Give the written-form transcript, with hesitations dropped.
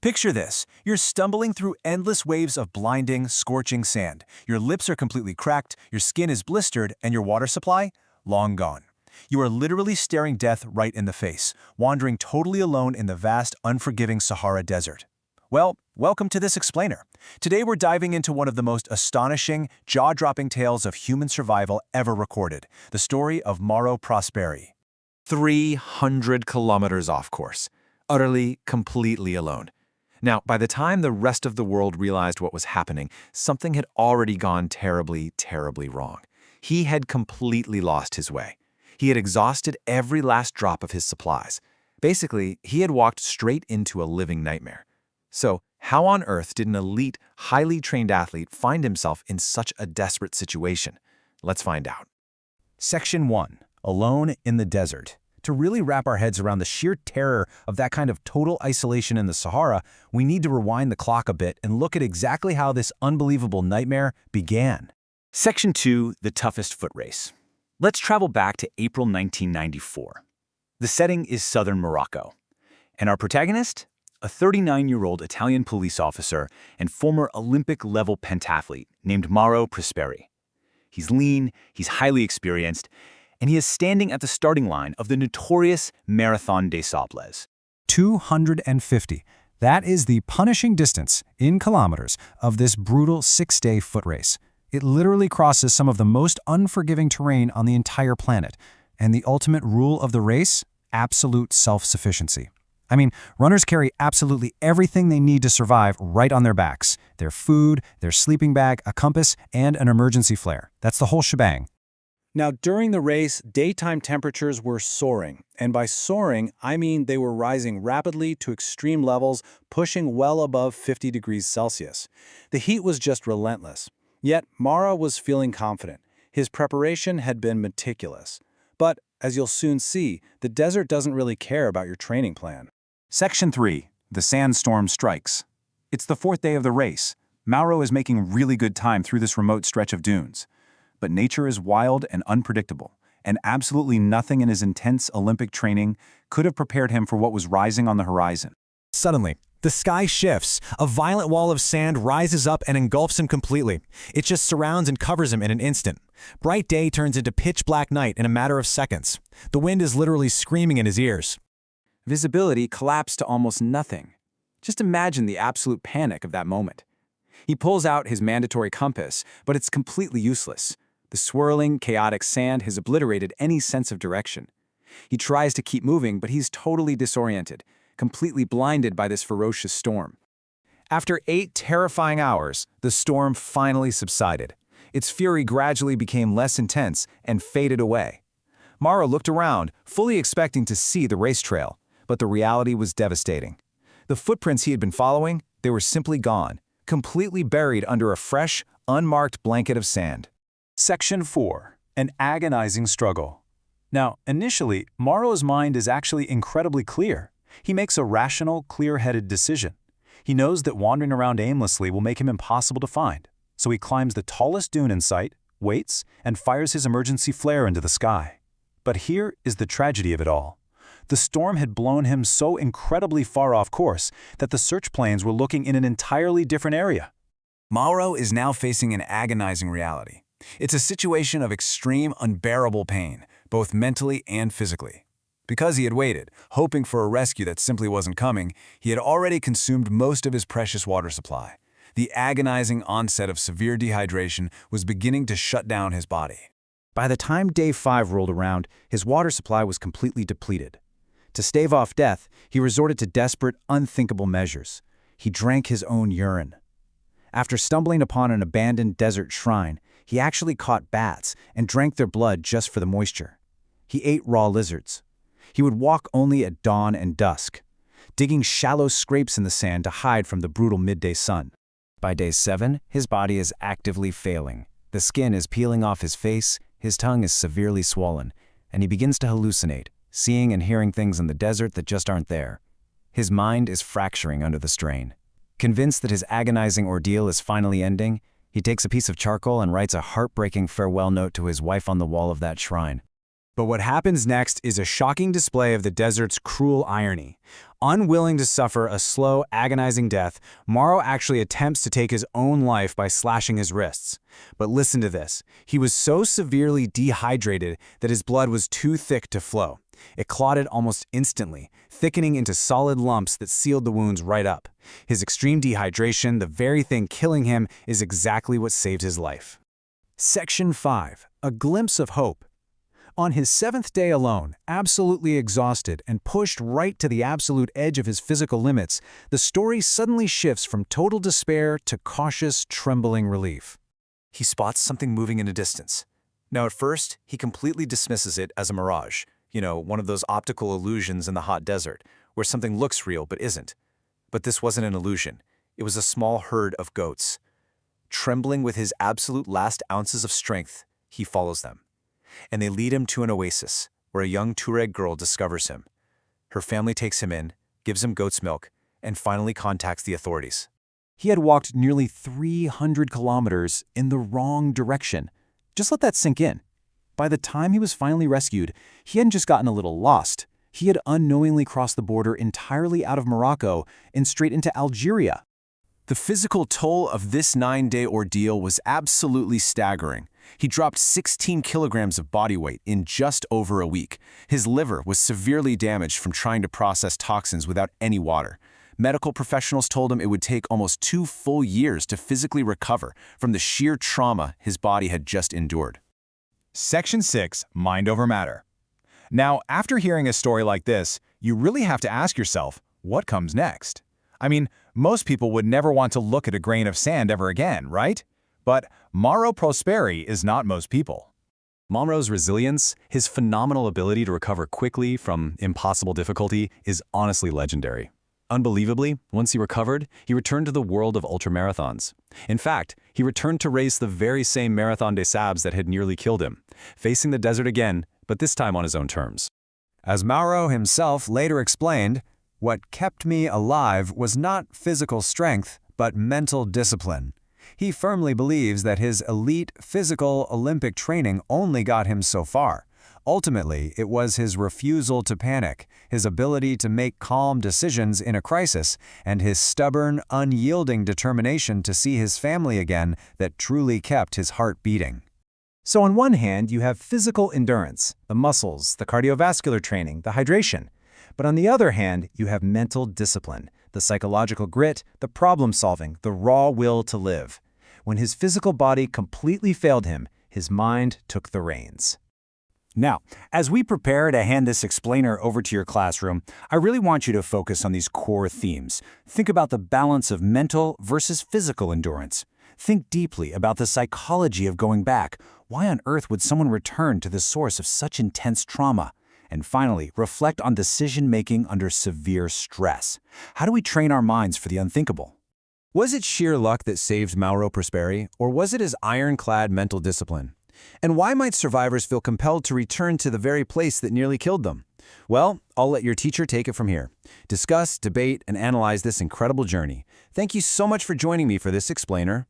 Picture this. You're stumbling through endless waves of blinding, scorching sand. Your lips are completely cracked, your skin is blistered, and your water supply? Long gone. You are literally staring death right in the face, wandering totally alone in the vast, unforgiving Sahara Desert. Well, welcome to this explainer. Today we're diving into one of the most astonishing, jaw-dropping tales of human survival ever recorded, the story of Mauro Prosperi. 300 kilometers off course, utterly, completely alone. Now, by the time the rest of the world realized what was happening, something had already gone terribly, terribly wrong. He had completely lost his way. He had exhausted every last drop of his supplies. Basically, he had walked straight into a living nightmare. So, how on earth did an elite, highly trained athlete find himself in such a desperate situation? Let's find out. Section 1. Alone in the desert. To really wrap our heads around the sheer terror of that kind of total isolation in the Sahara, we need to rewind the clock a bit and look at exactly how this unbelievable nightmare began. Section 2. The toughest foot race. Let's travel back to April 1994. The setting is southern Morocco. And our protagonist? A 39-year-old Italian police officer and former Olympic-level pentathlete named Mauro Prosperi. He's lean, he's highly experienced, and he is standing at the starting line of the notorious Marathon des Sables. 250. That is the punishing distance, in kilometers, of this brutal 6-day foot race. It literally crosses some of the most unforgiving terrain on the entire planet. And the ultimate rule of the race? Absolute self-sufficiency. I mean, runners carry absolutely everything they need to survive right on their backs. Their food, their sleeping bag, a compass, and an emergency flare. That's the whole shebang. Now, during the race, daytime temperatures were soaring. And by soaring, I mean they were rising rapidly to extreme levels, pushing well above 50 degrees Celsius. The heat was just relentless. Yet, Mauro was feeling confident. His preparation had been meticulous. But, as you'll soon see, the desert doesn't really care about your training plan. Section 3. The sandstorm strikes. It's the 4th day of the race. Mauro is making really good time through this remote stretch of dunes. But nature is wild and unpredictable, and absolutely nothing in his intense Olympic training could have prepared him for what was rising on the horizon. Suddenly, the sky shifts. A violent wall of sand rises up and engulfs him completely. It just surrounds and covers him in an instant. Bright day turns into pitch black night in a matter of seconds. The wind is literally screaming in his ears. Visibility collapsed to almost nothing. Just imagine the absolute panic of that moment. He pulls out his mandatory compass, but it's completely useless. The swirling, chaotic sand has obliterated any sense of direction. He tries to keep moving, but he's totally disoriented, completely blinded by this ferocious storm. After 8 terrifying hours, the storm finally subsided. Its fury gradually became less intense and faded away. Mauro looked around, fully expecting to see the race trail, but the reality was devastating. The footprints he had been following, they were simply gone, completely buried under a fresh, unmarked blanket of sand. Section 4. An agonizing struggle. Now, initially, Mauro's mind is actually incredibly clear. He makes a rational, clear-headed decision. He knows that wandering around aimlessly will make him impossible to find, so he climbs the tallest dune in sight, waits, and fires his emergency flare into the sky. But here is the tragedy of it all. The storm had blown him so incredibly far off course that the search planes were looking in an entirely different area. Mauro is now facing an agonizing reality. It's a situation of extreme, unbearable pain, both mentally and physically. Because he had waited, hoping for a rescue that simply wasn't coming, he had already consumed most of his precious water supply. The agonizing onset of severe dehydration was beginning to shut down his body. By the time day 5 rolled around, his water supply was completely depleted. To stave off death, he resorted to desperate, unthinkable measures. He drank his own urine. After stumbling upon an abandoned desert shrine, he actually caught bats and drank their blood just for the moisture. He ate raw lizards. He would walk only at dawn and dusk, digging shallow scrapes in the sand to hide from the brutal midday sun. By day 7, his body is actively failing. The skin is peeling off his face, his tongue is severely swollen, and he begins to hallucinate, seeing and hearing things in the desert that just aren't there. His mind is fracturing under the strain. Convinced that his agonizing ordeal is finally ending, he takes a piece of charcoal and writes a heartbreaking farewell note to his wife on the wall of that shrine. But what happens next is a shocking display of the desert's cruel irony. Unwilling to suffer a slow, agonizing death, Mauro actually attempts to take his own life by slashing his wrists. But listen to this. He was so severely dehydrated that his blood was too thick to flow. It clotted almost instantly, thickening into solid lumps that sealed the wounds right up. His extreme dehydration, the very thing killing him, is exactly what saved his life. Section 5. A glimpse of hope. On his 7th day alone, absolutely exhausted and pushed right to the absolute edge of his physical limits, the story suddenly shifts from total despair to cautious, trembling relief. He spots something moving in the distance. Now at first, he completely dismisses it as a mirage. One of those optical illusions in the hot desert, where something looks real but isn't. But this wasn't an illusion. It was a small herd of goats. Trembling with his absolute last ounces of strength, he follows them. And they lead him to an oasis, where a young Tuareg girl discovers him. Her family takes him in, gives him goat's milk, and finally contacts the authorities. He had walked nearly 300 kilometers in the wrong direction. Just let that sink in. By the time he was finally rescued, he hadn't just gotten a little lost. He had unknowingly crossed the border entirely out of Morocco and straight into Algeria. The physical toll of this 9-day ordeal was absolutely staggering. He dropped 16 kilograms of body weight in just over a week. His liver was severely damaged from trying to process toxins without any water. Medical professionals told him it would take almost 2 full years to physically recover from the sheer trauma his body had just endured. Section 6. Mind over matter. Now, after hearing a story like this, you really have to ask yourself, what comes next? I mean, most people would never want to look at a grain of sand ever again, right? But Mauro Prosperi is not most people. Mauro's resilience, his phenomenal ability to recover quickly from impossible difficulty, is honestly legendary. Unbelievably, once he recovered, he returned to the world of ultramarathons. In fact, he returned to race the very same Marathon des Sables that had nearly killed him, facing the desert again, but this time on his own terms. As Mauro himself later explained, "What kept me alive was not physical strength, but mental discipline." He firmly believes that his elite physical Olympic training only got him so far. Ultimately, it was his refusal to panic, his ability to make calm decisions in a crisis, and his stubborn, unyielding determination to see his family again that truly kept his heart beating. So on one hand, you have physical endurance, the muscles, the cardiovascular training, the hydration. But on the other hand, you have mental discipline, the psychological grit, the problem-solving, the raw will to live. When his physical body completely failed him, his mind took the reins. Now, as we prepare to hand this explainer over to your classroom, I really want you to focus on these core themes. Think about the balance of mental versus physical endurance. Think deeply about the psychology of going back. Why on earth would someone return to the source of such intense trauma? And finally, reflect on decision-making under severe stress. How do we train our minds for the unthinkable? Was it sheer luck that saved Mauro Prosperi, or was it his ironclad mental discipline? And why might survivors feel compelled to return to the very place that nearly killed them? Well, I'll let your teacher take it from here. Discuss, debate, and analyze this incredible journey. Thank you so much for joining me for this explainer.